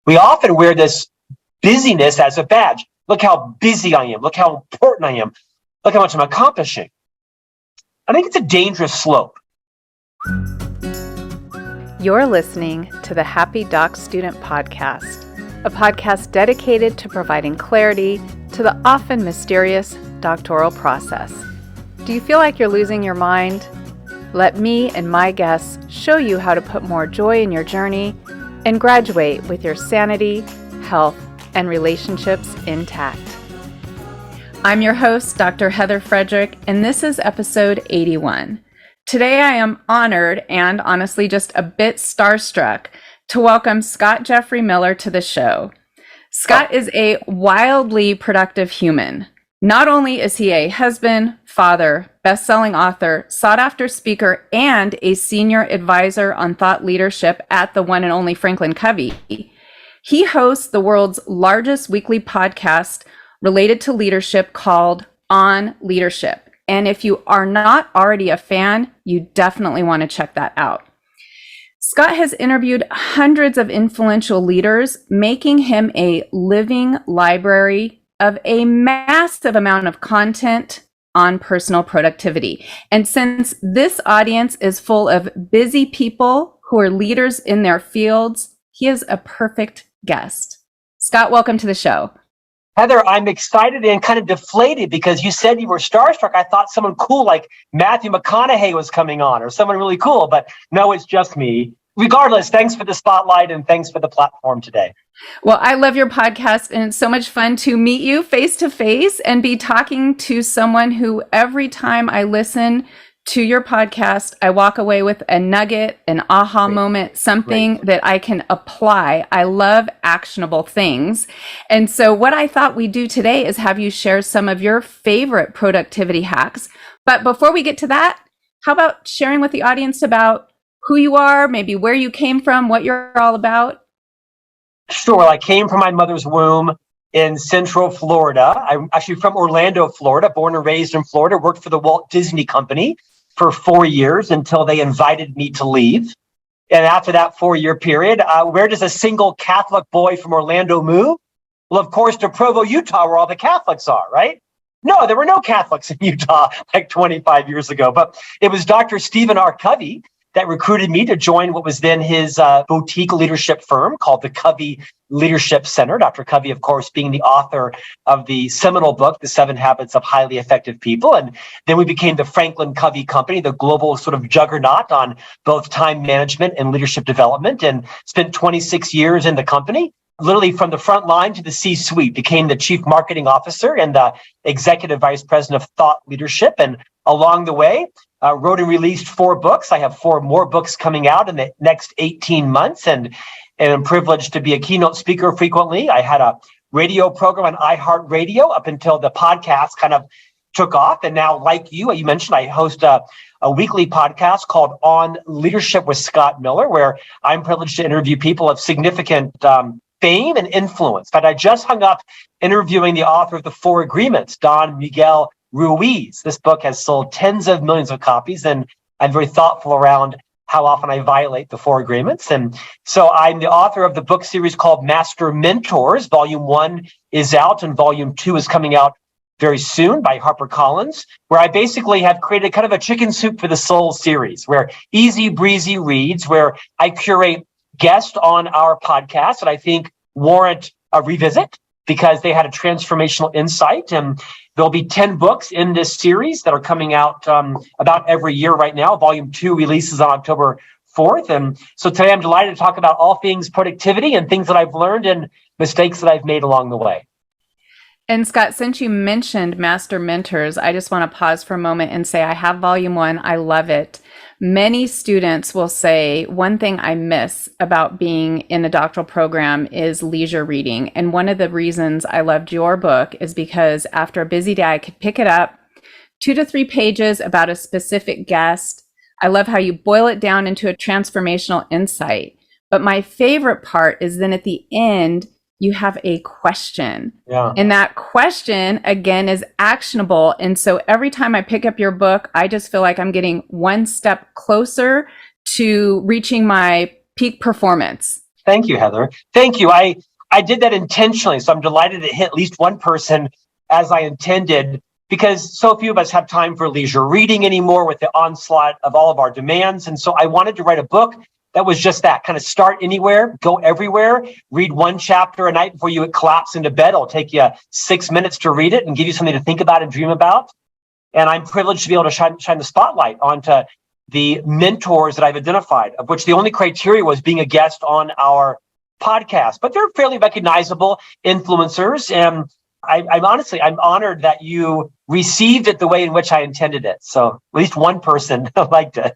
we often wear this busyness as a badge. Look how busy I am. Look how important I am. Look how much I'm accomplishing. I think it's a dangerous slope. You're listening to the Happy Doc Student Podcast, a podcast dedicated to providing clarity to the often mysterious doctoral process. Do you feel like you're losing your mind? Let me and my guests show you how to put more joy in your journey and graduate with your sanity, health, and relationships intact. I'm your host, Dr. Heather Frederick, and this is episode 81. Today I am honored and honestly just a bit starstruck to welcome Scott Jeffrey Miller to the show. Scott is a wildly productive human. Not only is he a husband, father, best-selling author, sought-after speaker, and a senior advisor on thought leadership at the one and only Franklin Covey, he hosts the world's largest weekly podcast related to leadership called On Leadership. And if you are not already a fan, you definitely want to check that out. Scott has interviewed hundreds of influential leaders, making him a living library of a massive amount of content on personal productivity. And since this audience is full of busy people who are leaders in their fields, he is a perfect guest. Scott, welcome to the show. Heather, I'm excited and kind of deflated because you said you were starstruck. I thought someone cool like Matthew McConaughey was coming on or someone really cool, but no, it's just me. Regardless, thanks for the spotlight and thanks for the platform today. Well, I love your podcast and it's so much fun to meet you face to face and be talking to someone who every time I listen to your podcast, I walk away with a nugget, an aha moment, something that I can apply. I love actionable things. And so what I thought we'd do today is have you share some of your favorite productivity hacks. But before we get to that, how about sharing with the audience about who you are, maybe where you came from, what you're all about? Sure. I came from my mother's womb in Central Florida. I'm actually from Orlando, Florida, born and raised in Florida, worked for the Walt Disney Company for 4 years until they invited me to leave. And after that 4-year period, where does a single Catholic boy from Orlando move? Well, of course, to Provo, Utah, where all the Catholics are, right? No, there were no Catholics in Utah like 25 years ago, but it was Dr. Stephen R. Covey that recruited me to join what was then his boutique leadership firm called the Covey Leadership Center. Dr. Covey, of course, being the author of the seminal book, The 7 Habits of Highly Effective People. And then we became the Franklin Covey Company, the global sort of juggernaut on both time management and leadership development, and spent 26 years in the company. Literally from the front line to the C-suite, became the chief marketing officer and the executive vice president of thought leadership. And along the way, wrote and released 4 books. I have 4 more books coming out in the next 18 months. And I'm privileged to be a keynote speaker frequently. I had a radio program on iHeartRadio up until the podcast kind of took off. And now, like you mentioned, I host a weekly podcast called On Leadership with Scott Miller, where I'm privileged to interview people of significant fame and influence. But I just hung up interviewing the author of The 4 Agreements, Don Miguel Ruiz. This book has sold tens of millions of copies, and I'm very thoughtful around how often I violate the 4 Agreements. And so I'm the author of the book series called Master Mentors. Volume 1 is out, and Volume 2 is coming out very soon by HarperCollins, where I basically have created kind of a chicken soup for the soul series, where easy breezy reads, where I curate guests on our podcast that I think warrant a revisit because they had a transformational insight. And there'll be 10 books in this series that are coming out about every year right now. Volume 2 releases on October 4th. And so today I'm delighted to talk about all things productivity and things that I've learned and mistakes that I've made along the way. And Scott, since you mentioned Master Mentors, I just want to pause for a moment and say I have Volume 1. I love it. Many students will say one thing I miss about being in a doctoral program is leisure reading. And one of the reasons I loved your book is because after a busy day, I could pick it up, 2 to 3 pages about a specific guest. I love how you boil it down into a transformational insight. But my favorite part is then at the end, you have a question. Yeah. And that question, again, is actionable. And so every time I pick up your book, I just feel like I'm getting one step closer to reaching my peak performance. Thank you, Heather. Thank you. I did that intentionally. So I'm delighted to hit at least one person as I intended, because so few of us have time for leisure reading anymore with the onslaught of all of our demands. And so I wanted to write a book that was just that, kind of start anywhere, go everywhere, read one chapter a night before you collapse into bed. It'll take you 6 minutes to read it and give you something to think about and dream about. And I'm privileged to be able to shine the spotlight onto the mentors that I've identified, of which the only criteria was being a guest on our podcast. But they're fairly recognizable influencers. And I'm honored that you received it the way in which I intended it. So at least one person liked it.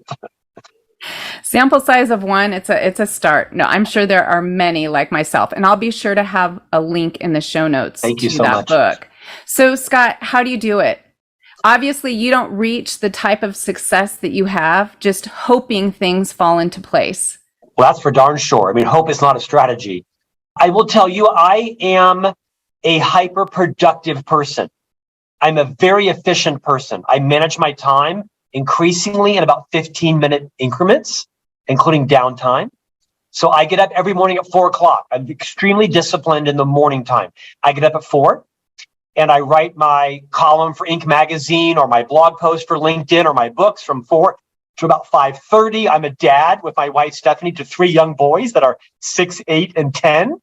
Sample size of one, it's a start. No, I'm sure there are many like myself, and I'll be sure to have a link in the show notes Thank you to so that much. book. So Scott, how do you do it? Obviously, you don't reach the type of success that you have just hoping things fall into place. Well, that's for darn sure. I mean, hope is not a strategy. I will tell you, I am a hyper-productive person. I'm a very efficient person. I manage my time increasingly in about 15-minute increments, including downtime. So I get up every morning at 4:00. I'm extremely disciplined in the morning time. I get up at 4 and I write my column for Inc. magazine or my blog post for LinkedIn or my books from 4 to about 5:30. I'm a dad with my wife, Stephanie, to 3 young boys that are 6, 8, and 10.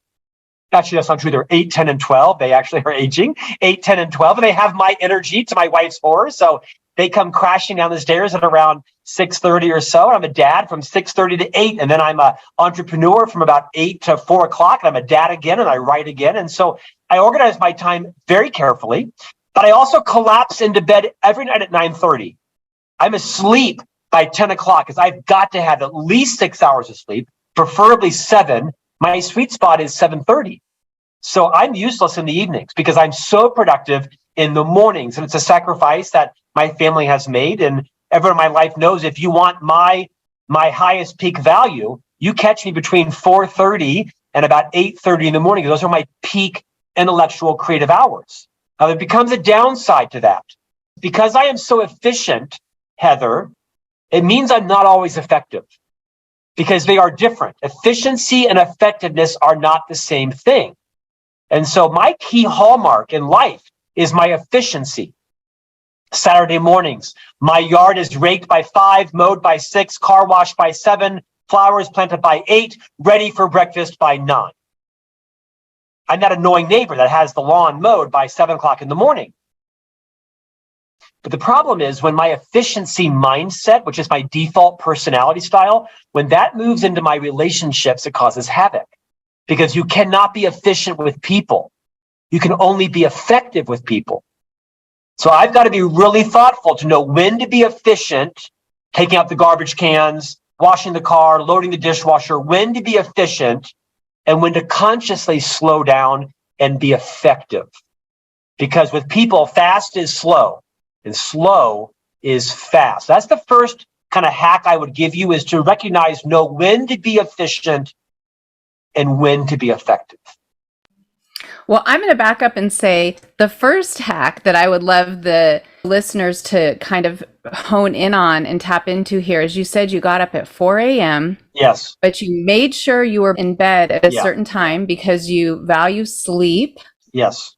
Actually, that's not true. They're 8, 10, and 12. They actually are aging 8, 10, and 12. And they have my energy to my wife's horror. So they come crashing down the stairs at around 6:30 or so. I'm a dad from 6:30 to 8. And then I'm an entrepreneur from about 8 to 4:00. And I'm a dad again, and I write again. And so I organize my time very carefully. But I also collapse into bed every night at 9:30. I'm asleep by 10 o'clock because I've got to have at least 6 hours of sleep, preferably 7. My sweet spot is 7:30. So I'm useless in the evenings because I'm so productive in the mornings. And it's a sacrifice that my family has made. And everyone in my life knows if you want my highest peak value, you catch me between 4:30 and about 8:30 in the morning. Those are my peak intellectual creative hours. Now, there becomes a downside to that. Because I am so efficient, Heather, it means I'm not always effective. Because they are different. Efficiency and effectiveness are not the same thing. And so my key hallmark in life is my efficiency. Saturday mornings, my yard is raked by 5, mowed by 6, car washed by 7, flowers planted by 8, ready for breakfast by 9. I'm that annoying neighbor that has the lawn mowed by 7 o'clock in the morning. But the problem is when my efficiency mindset, which is my default personality style, when that moves into my relationships, it causes havoc. Because you cannot be efficient with people. You can only be effective with people. So I've got to be really thoughtful to know when to be efficient, taking out the garbage cans, washing the car, loading the dishwasher, when to be efficient, and when to consciously slow down and be effective. Because with people, fast is slow. And slow is fast. That's the first kind of hack I would give you, is to know when to be efficient and when to be effective. Well, I'm going to back up and say the first hack that I would love the listeners to kind of hone in on and tap into here is you said you got up at 4 a.m. Yes. But you made sure you were in bed at a certain time because you value sleep. Yes.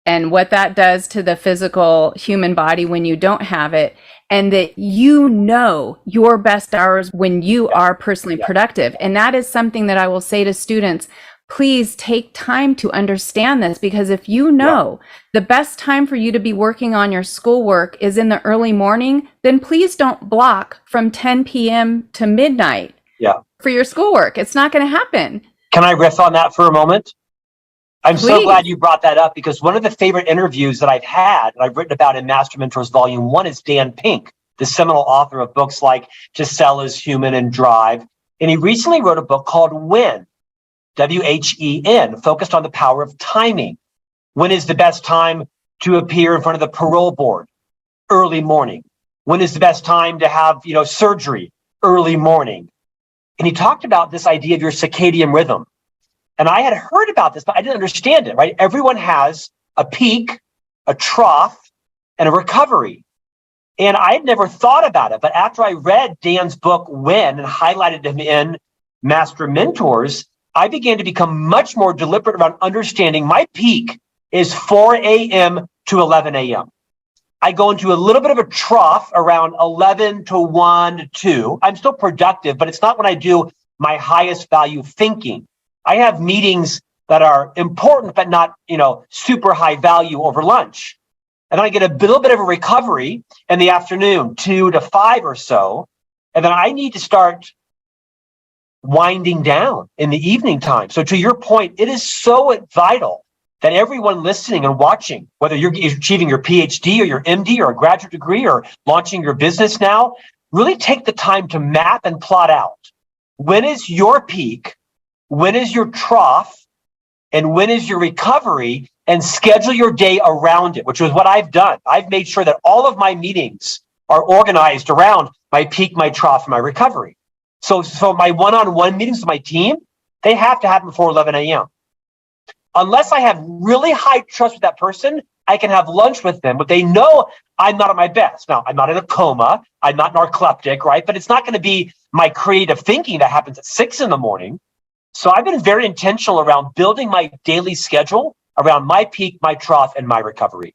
And what that does to the physical human body when you don't have it, and that you know your best hours when you are personally productive. And that is something that I will say to students, please take time to understand this, because if you know the best time for you to be working on your schoolwork is in the early morning, then please don't block from 10 p.m. to midnight for your schoolwork. It's not going to happen. Can I riff on that for a moment? I'm so glad you brought that up, because one of the favorite interviews that I've had, and I've written about in Master Mentors Volume 1, is Dan Pink, the seminal author of books like To Sell is Human and Drive. And he recently wrote a book called When, W-H-E-N, focused on the power of timing. When is the best time to appear in front of the parole board? Early morning. When is the best time to have, surgery? Early morning. And he talked about this idea of your circadian rhythm. And I had heard about this, but I didn't understand it, right? Everyone has a peak, a trough, and a recovery. And I had never thought about it. But after I read Dan's book, When, and highlighted him in Master Mentors, I began to become much more deliberate around understanding my peak is 4 a.m. to 11 a.m. I go into a little bit of a trough around 11 to 1 to 2. I'm still productive, but it's not when I do my highest value thinking. I have meetings that are important, but not, super high value over lunch. And then I get a little bit of a recovery in the afternoon, 2 to 5 or so. And then I need to start winding down in the evening time. So to your point, it is so vital that everyone listening and watching, whether you're achieving your PhD or your MD or a graduate degree or launching your business now, really take the time to map and plot out when is your peak, when is your trough, and when is your recovery, and schedule your day around it, which is what I've done. I've made sure that all of my meetings are organized around my peak, my trough, and my recovery. So my one-on-one meetings with my team, they have to happen before 11 a.m. Unless I have really high trust with that person, I can have lunch with them, but they know I'm not at my best. Now, I'm not in a coma. I'm not narcoleptic, right? But it's not going to be my creative thinking that happens at 6 a.m. So I've been very intentional around building my daily schedule around my peak, my trough, and my recovery.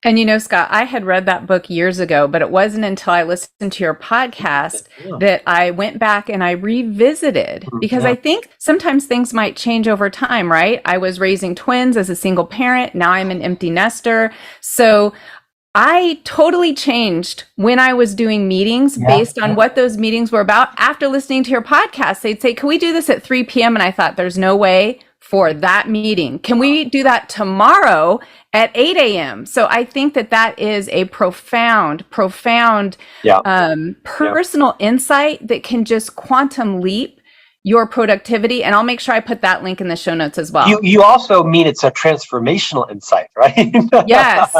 And Scott, I had read that book years ago, but it wasn't until I listened to your podcast that I went back and I revisited, because I think sometimes things might change over time, right? I was raising twins as a single parent. Now I'm an empty nester. So I totally changed when I was doing meetings based on what those meetings were about. After listening to your podcast, they'd say, can we do this at 3 p.m.? And I thought, there's no way for that meeting. Can we do that tomorrow at 8 a.m.? So I think that is a profound personal insight that can just quantum leap your productivity. And I'll make sure I put that link in the show notes as well. You also mean it's a transformational insight, right? Yes,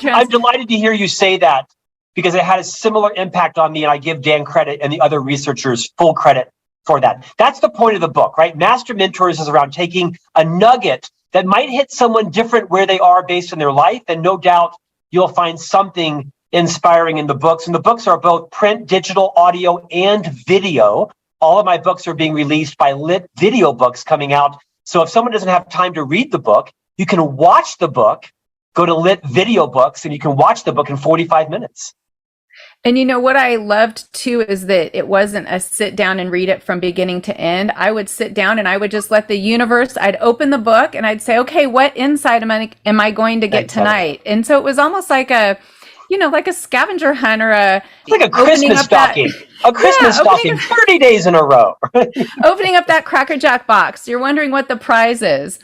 I'm delighted to hear you say that, because it had a similar impact on me, and I give Dan credit and the other researchers full credit for that. That's the point of the book, right? Master Mentors is around taking a nugget that might hit someone different where they are based on their life. And no doubt you'll find something inspiring in the books. And the books are both print, digital, audio, and video. All of my books are being released by Lit Video Books coming out. So if someone doesn't have time to read the book, you can watch the book, go to Lit Video Books, and you can watch the book in 45 minutes. And what I loved too is that it wasn't a sit down and read it from beginning to end. I would sit down and I would just let the universe, I'd open the book and I'd say, okay, what insight am I going to get tonight? And so it was almost like a scavenger hunt, or like a Christmas stocking. A Christmas stocking, 30 days in a row. Opening up that Cracker Jack box. You're wondering what the prize is.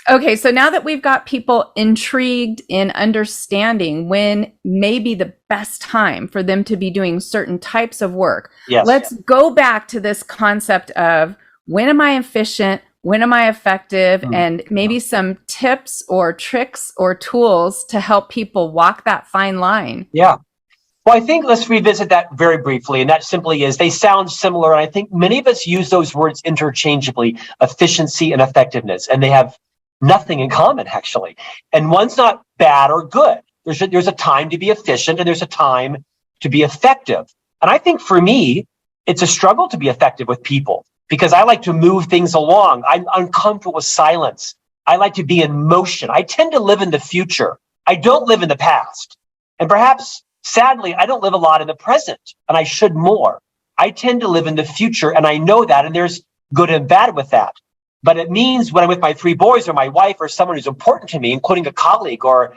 Okay, so now that we've got people intrigued in understanding when may be the best time for them to be doing certain types of work, let's go back to this concept of when am I efficient, when am I effective, and maybe some tips or tricks or tools to help people walk that fine line. Yeah. Well, I think let's revisit that very briefly. And that simply is, they sound similar. And I think many of us use those words interchangeably, efficiency and effectiveness, and they have nothing in common, actually. And one's not bad or good. There's a time to be efficient and there's a time to be effective. And I think for me, it's a struggle to be effective with people, because I like to move things along. I'm uncomfortable with silence. I like to be in motion. I tend to live in the future. I don't live in the past. And perhaps, sadly, I don't live a lot in the present, and I should more. I tend to live in the future, and I know that, and there's good and bad with that. But it means when I'm with my 3 boys or my wife or someone who's important to me, including a colleague or,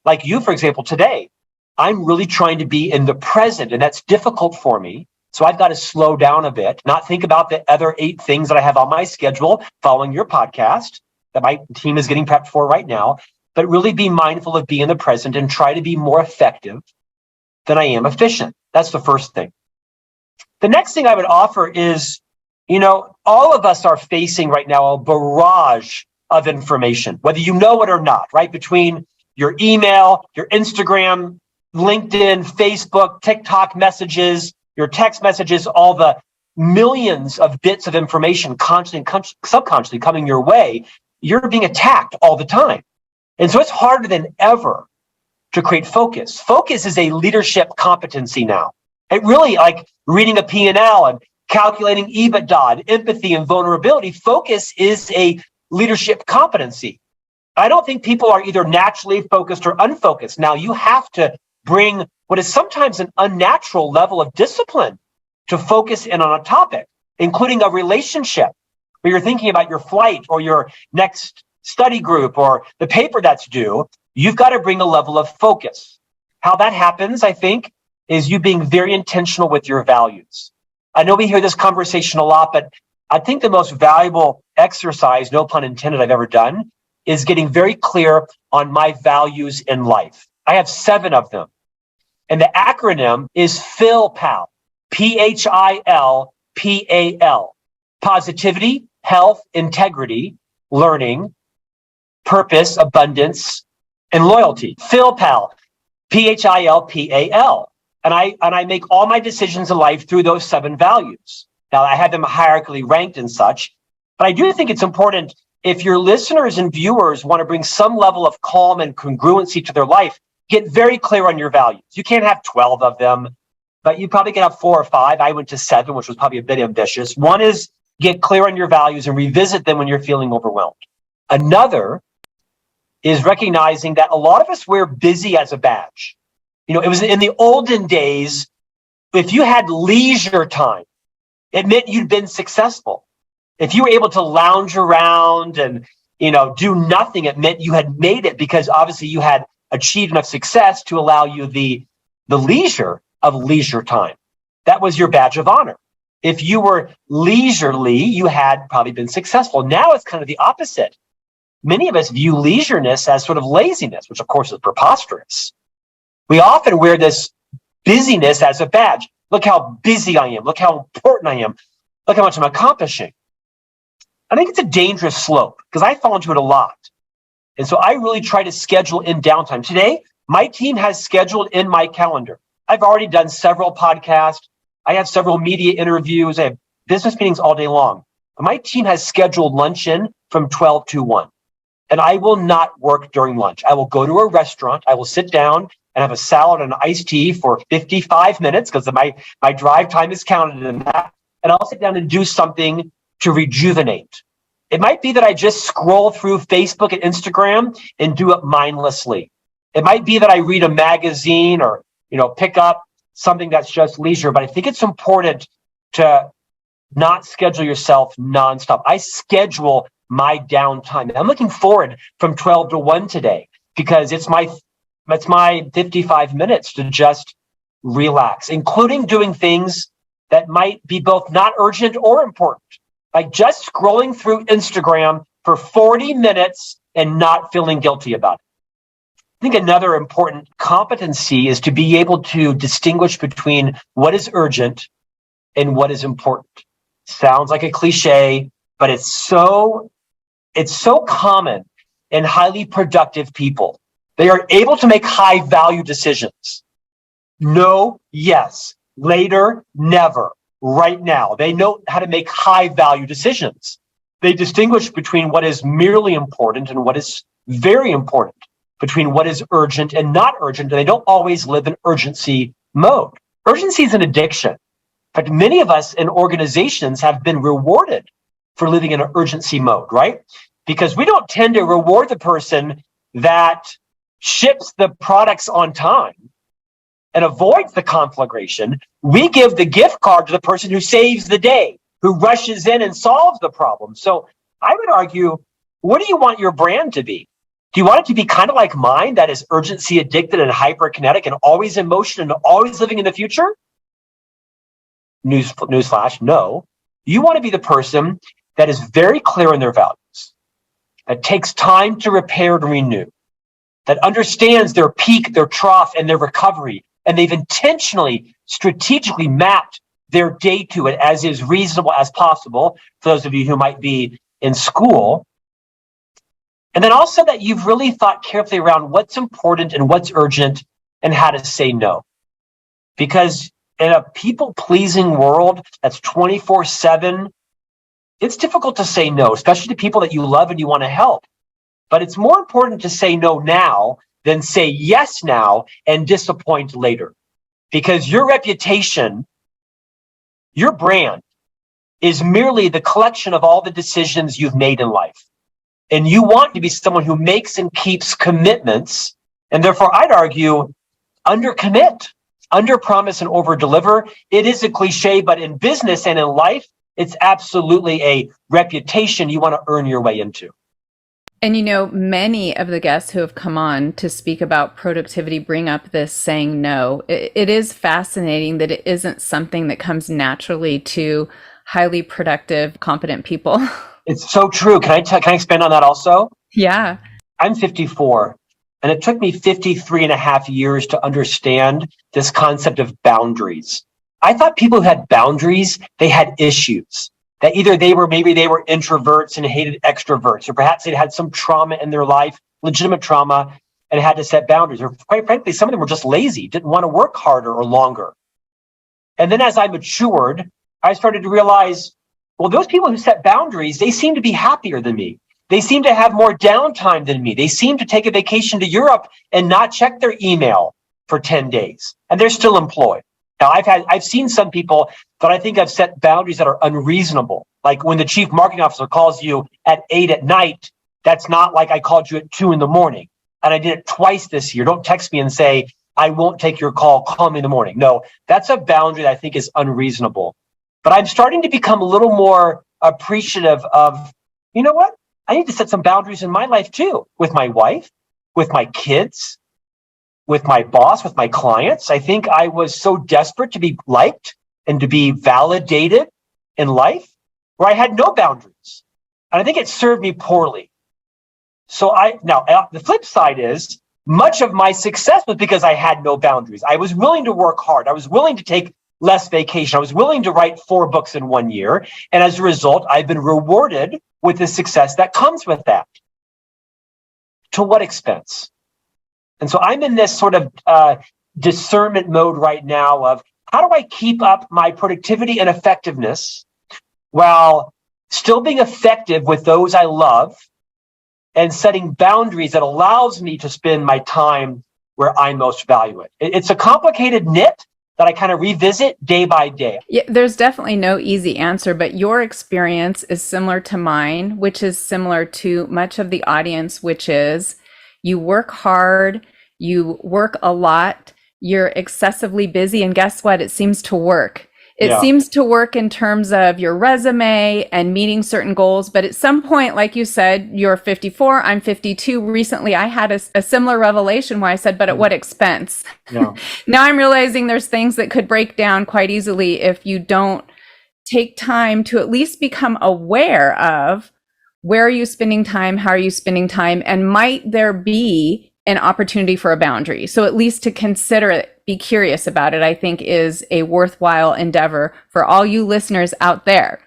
like you, for example, today, I'm really trying to be in the present, and that's difficult for me. So I've got to slow down a bit, not think about the other 8 things that I have on my schedule following your podcast that my team is getting prepped for right now, but really be mindful of being in the present and try to be more effective than I am efficient. That's the first thing. The next thing I would offer is, all of us are facing right now a barrage of information, whether you know it or not, right? Between your email, your Instagram, LinkedIn, Facebook, TikTok messages, your text messages, all the millions of bits of information constantly, subconsciously coming your way, you're being attacked all the time. And so it's harder than ever to create focus. Focus is a leadership competency now. It really, like reading a P&L and calculating EBITDA, empathy, and vulnerability. Focus is a leadership competency. I don't think people are either naturally focused or unfocused. Now, you have to bring what is sometimes an unnatural level of discipline to focus in on a topic, including a relationship where you're thinking about your flight or your next study group or the paper that's due. You've got to bring a level of focus. How that happens, I think, is you being very intentional with your values. I know we hear this conversation a lot, but I think the most valuable exercise, no pun intended, I've ever done is getting very clear on my values in life. I have 7 of them. And the acronym is PHILPAL, PHILPAL. Positivity, health, integrity, learning, purpose, abundance, and loyalty. PHILPAL, PHILPAL. And I make all my decisions in life through those 7 values. Now, I have them hierarchically ranked and such, but I do think it's important if your listeners and viewers want to bring some level of calm and congruency to their life, get very clear on your values. You can't have 12 of them, but you probably can have 4 or 5. I went to 7, which was probably a bit ambitious. One is get clear on your values and revisit them when you're feeling overwhelmed. Another is recognizing that a lot of us wear busy as a badge. You know, it was in the olden days, if you had leisure time, it meant you'd been successful. If you were able to lounge around and, do nothing, it meant you had made it because obviously you had achieved enough success to allow you the leisure of leisure time. That was your badge of honor. If you were leisurely, you had probably been successful. Now it's kind of the opposite. Many of us view leisureness as sort of laziness, which of course is preposterous. We often wear this busyness as a badge. Look how busy I am. Look how important I am. Look how much I'm accomplishing. I think it's a dangerous slope because I fall into it a lot. And so I really try to schedule in downtime. Today, my team has scheduled in my calendar. I've already done several podcasts. I have several media interviews. I have business meetings all day long. My team has scheduled lunch in from 12 to 1. And I will not work during lunch. I will go to a restaurant. I will sit down and have a salad and an iced tea for 55 minutes because my drive time is counted in that. And I'll sit down and do something to rejuvenate. It might be that I just scroll through Facebook and Instagram and do it mindlessly. It might be that I read a magazine or, pick up something that's just leisure. But I think it's important to not schedule yourself nonstop. I schedule my downtime. I'm looking forward from 12 to 1 today because it's my 55 minutes to just relax, including doing things that might be both not urgent or important. Like just scrolling through Instagram for 40 minutes and not feeling guilty about it. I think another important competency is to be able to distinguish between what is urgent and what is important. Sounds like a cliche, but it's so common in highly productive people. They are able to make high value decisions. No, yes, later, never. Right now. They know how to make high value decisions. They distinguish between what is merely important and what is very important, between what is urgent and not urgent, and they don't always live in urgency mode. Urgency is an addiction. In fact, many of us in organizations have been rewarded for living in an urgency mode, right? Because we don't tend to reward the person that ships the products on time and avoids the conflagration. We give the gift card to the person who saves the day, who rushes in and solves the problem. So I would argue, what do you want your brand to be? Do you want it to be kind of like mine, that is urgency addicted and hyperkinetic and always in motion and always living in the future? Newsflash, no. You want to be the person that is very clear in their values, that takes time to repair and renew, that understands their peak, their trough, and their recovery. And they've intentionally, strategically mapped their day to it as is reasonable as possible, for those of you who might be in school. And then also that you've really thought carefully around what's important and what's urgent and how to say no. Because in a people-pleasing world that's 24/7, it's difficult to say no, especially to people that you love and you want to help. But it's more important to say no now than say yes now and disappoint later. Because your reputation, your brand is merely the collection of all the decisions you've made in life. And you want to be someone who makes and keeps commitments. And therefore, I'd argue, undercommit, underpromise and overdeliver. It is a cliche, but in business and in life, it's absolutely a reputation you want to earn your way into. And many of the guests who have come on to speak about productivity bring up this saying no. It is fascinating that it isn't something that comes naturally to highly productive, competent people. It's so true. Can I expand on that also? Yeah. I'm 54, and it took me 53 and a half years to understand this concept of boundaries. I thought people who had boundaries, they had issues. That either maybe they were introverts and hated extroverts, or perhaps they'd had some trauma in their life, legitimate trauma, and had to set boundaries. Or quite frankly, some of them were just lazy, didn't want to work harder or longer. And then as I matured, I started to realize, well, those people who set boundaries, they seem to be happier than me. They seem to have more downtime than me. They seem to take a vacation to Europe and not check their email for 10 days, and they're still employed. Now, I've seen some people that I think have set boundaries that are unreasonable. Like when the chief marketing officer calls you at 8 at night, that's not like I called you at 2 in the morning. And I did it twice this year. Don't text me and say, I won't take your call, call me in the morning. No, that's a boundary that I think is unreasonable. But I'm starting to become a little more appreciative of, you know what? I need to set some boundaries in my life too, with my wife, with my kids, with my boss, with my clients. I think I was so desperate to be liked and to be validated in life where I had no boundaries. And I think it served me poorly. So now the flip side is much of my success was because I had no boundaries. I was willing to work hard. I was willing to take less vacation. I was willing to write 4 books in 1 year. And as a result, I've been rewarded with the success that comes with that. To what expense? And so I'm in this sort of discernment mode right now of how do I keep up my productivity and effectiveness while still being effective with those I love and setting boundaries that allows me to spend my time where I most value it. It's a complicated knit that I kind of revisit day by day. Yeah, there's definitely no easy answer, but your experience is similar to mine, which is similar to much of the audience, which is you work hard, you work a lot, you're excessively busy, and guess what? It seems to work. It seems to work in terms of your resume and meeting certain goals. But at some point, like you said, you're 54, I'm 52. Recently, I had a similar revelation where I said, but at what expense? Yeah. Now I'm realizing there's things that could break down quite easily if you don't take time to at least become aware of where are you spending time, how are you spending time, and might there be an opportunity for a boundary? So at least to consider it, be curious about it, I think is a worthwhile endeavor for all you listeners out there.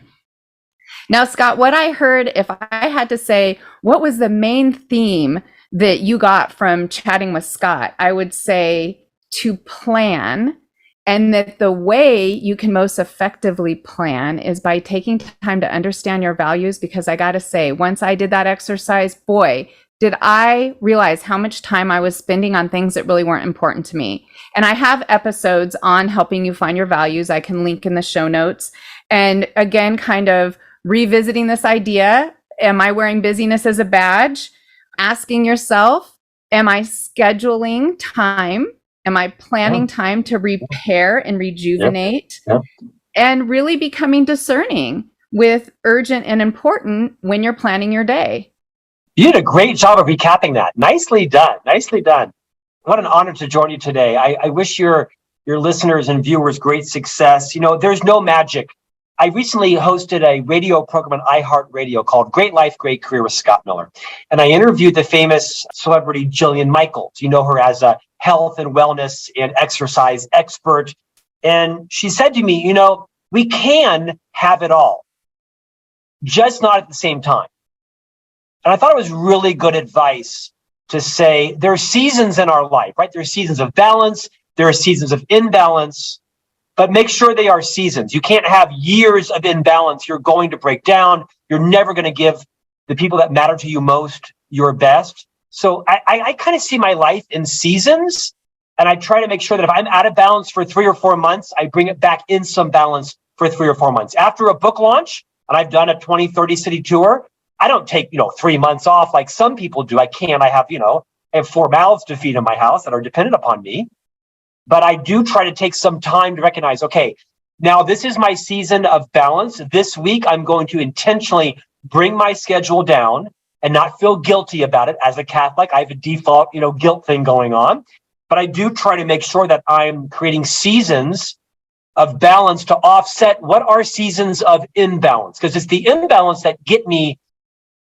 Now, Scott, what I heard, if I had to say, what was the main theme that you got from chatting with Scott? I would say to plan, and that the way you can most effectively plan is by taking time to understand your values, because I got to say, once I did that exercise, boy, did I realize how much time I was spending on things that really weren't important to me. And I have episodes on helping you find your values. I can link in the show notes. And again, kind of revisiting this idea, am I wearing busyness as a badge? Asking yourself, am I scheduling time? Am I planning time to repair and rejuvenate? And really becoming discerning with urgent and important when you're planning your day. You did a great job of recapping that. Nicely done. Nicely done. What an honor to join you today. I wish your listeners and viewers great success. You know, there's no magic. I recently hosted a radio program on iHeartRadio called Great Life, Great Career with Scott Miller. And I interviewed the famous celebrity Jillian Michaels. You know her as a health and wellness and exercise expert. And she said to me, you know, we can have it all, just not at the same time. And I thought it was really good advice to say there are seasons in our life, right? There are seasons of balance. There are seasons of imbalance, but make sure they are seasons. You can't have years of imbalance. You're going to break down. You're never going to give the people that matter to you most your best. So I kind of see my life in seasons, and I try to make sure that if I'm out of balance for 3 or 4 months, I bring it back in some balance for 3 or 4 months. After a book launch, and I've done a 20, 30 city tour, I don't take, 3 months off like some people do. I can't. I have 4 mouths to feed in my house that are dependent upon me. But I do try to take some time to recognize, okay, now this is my season of balance. This week, I'm going to intentionally bring my schedule down and not feel guilty about it. As a Catholic, I have a default, guilt thing going on. But I do try to make sure that I'm creating seasons of balance to offset what are seasons of imbalance, because it's the imbalance that get me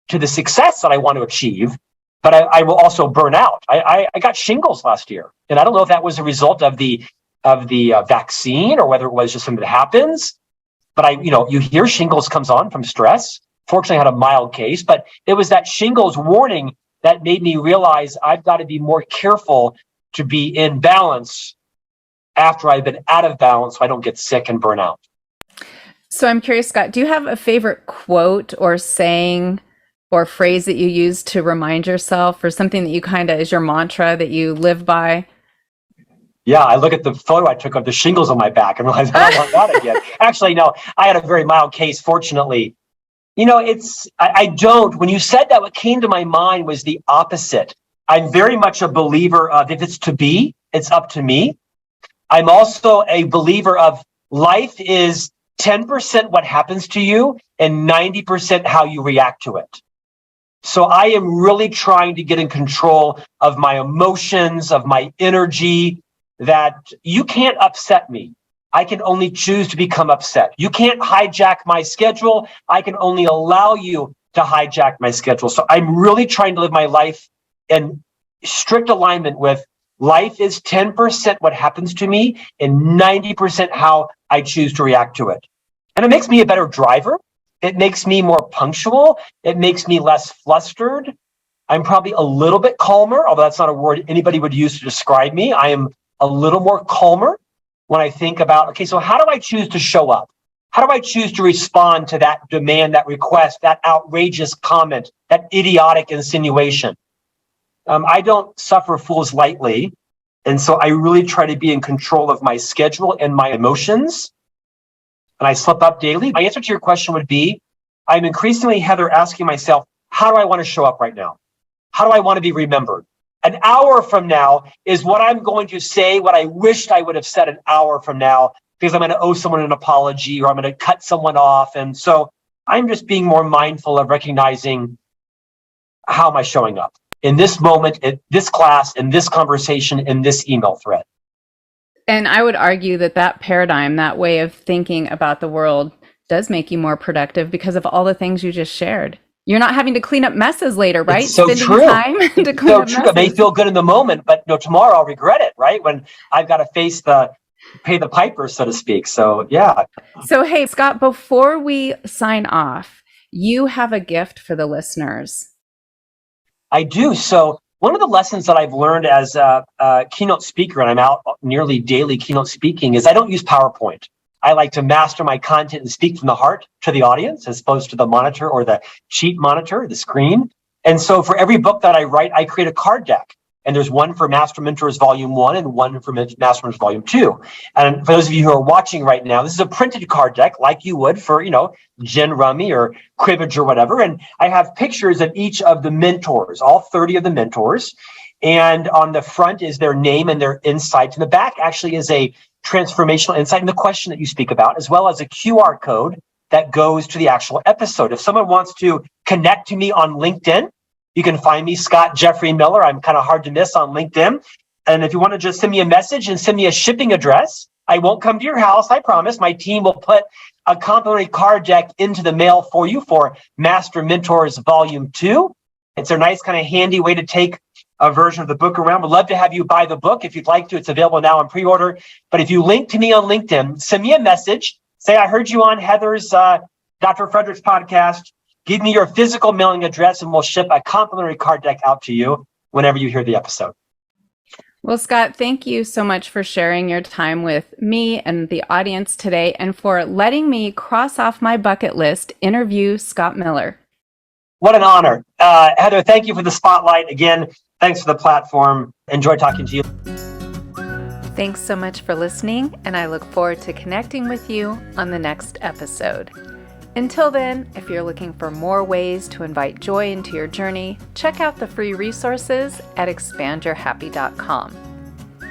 to the success that I want to achieve. But I will also burn out. I got shingles last year, and I don't know if that was a result of the vaccine or whether it was just something that happens. But you hear shingles comes on from stress. Fortunately, I had a mild case, but it was that shingles warning that made me realize I've got to be more careful to be in balance after I've been out of balance so I don't get sick and burn out. So I'm curious, Scott, do you have a favorite quote or saying or phrase that you use to remind yourself, or something that you kind of is your mantra that you live by? Yeah, I look at the photo I took of the shingles on my back and realize I don't want that again. Actually, no, I had a very mild case, fortunately. I don't. When you said that, what came to my mind was the opposite. I'm very much a believer of if it's to be, it's up to me. I'm also a believer of life is 10% what happens to you and 90% how you react to it. So I am really trying to get in control of my emotions, of my energy, that you can't upset me. I can only choose to become upset. You can't hijack my schedule. I can only allow you to hijack my schedule. So I'm really trying to live my life in strict alignment with life is 10% what happens to me and 90% how I choose to react to it. And it makes me a better driver. It makes me more punctual. It makes me less flustered. I'm probably a little bit calmer, although that's not a word anybody would use to describe me. I am a little more calmer when I think about, okay, so how do I choose to show up? How do I choose to respond to that demand, that request, that outrageous comment, that idiotic insinuation? I don't suffer fools lightly. And so I really try to be in control of my schedule and my emotions. And I slip up daily. My answer to your question would be, I'm increasingly, Heather, asking myself, how do I want to show up right now? How do I want to be remembered? An hour from now is what I'm going to say, what I wished I would have said an hour from now, because I'm going to owe someone an apology or I'm going to cut someone off. And so I'm just being more mindful of recognizing, how am I showing up in this moment, in this class, in this conversation, in this email thread? And I would argue that paradigm, that way of thinking about the world, does make you more productive because of all the things you just shared. You're not having to clean up messes later, right? It's so Spending true. time to clean up messes. It may feel good in the moment, but tomorrow I'll regret it, right? When I've got to pay the piper, so to speak. So yeah. So hey, Scott, before we sign off, you have a gift for the listeners. I do. So one of the lessons that I've learned as a keynote speaker, and I'm out nearly daily keynote speaking, is I don't use PowerPoint. I like to master my content and speak from the heart to the audience as opposed to the monitor or the cheap monitor, the screen. And so for every book that I write, I create a card deck. And there's one for Master Mentors Volume 1 and one for Master Mentors Volume 2. And for those of you who are watching right now, this is a printed card deck like you would for, gin rummy or cribbage or whatever. And I have pictures of each of the mentors, all 30 of the mentors. And on the front is their name and their insight. And the back actually is a transformational insight in the question that you speak about, as well as a QR code that goes to the actual episode. If someone wants to connect to me on LinkedIn, you can find me, Scott Jeffrey Miller. I'm kind of hard to miss on LinkedIn. And if you want to just send me a message and send me a shipping address, I won't come to your house, I promise. My team will put a complimentary card deck into the mail for you for Master Mentors Volume 2. It's a nice kind of handy way to take a version of the book around. We'd love to have you buy the book if you'd like to. It's available now on pre-order. But if you link to me on LinkedIn, send me a message. Say, I heard you on Heather's Dr. Frederick's podcast. Give me your physical mailing address and we'll ship a complimentary card deck out to you whenever you hear the episode. Well, Scott, thank you so much for sharing your time with me and the audience today and for letting me cross off my bucket list, interview Scott Miller. What an honor. Heather, thank you for the spotlight. Again, thanks for the platform. Enjoy talking to you. Thanks so much for listening, and I look forward to connecting with you on the next episode. Until then, if you're looking for more ways to invite joy into your journey, check out the free resources at expandyourhappy.com.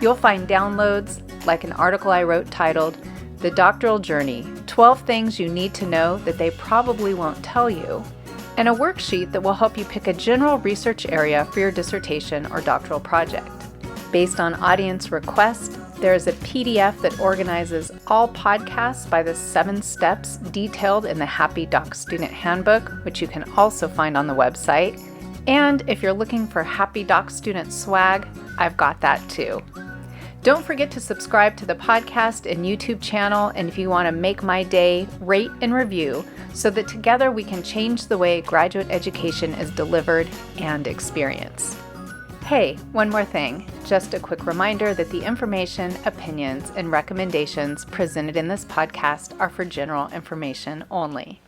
You'll find downloads like an article I wrote titled, The Doctoral Journey, 12 Things You Need to Know That They Probably Won't Tell You, and a worksheet that will help you pick a general research area for your dissertation or doctoral project. Based on audience request, there is a PDF that organizes all podcasts by the 7 steps detailed in the Happy Doc Student Handbook, which you can also find on the website. And if you're looking for Happy Doc Student swag, I've got that too. Don't forget to subscribe to the podcast and YouTube channel, and if you want to make my day, rate and review so that together we can change the way graduate education is delivered and experienced. Hey, one more thing. Just a quick reminder that the information, opinions, and recommendations presented in this podcast are for general information only.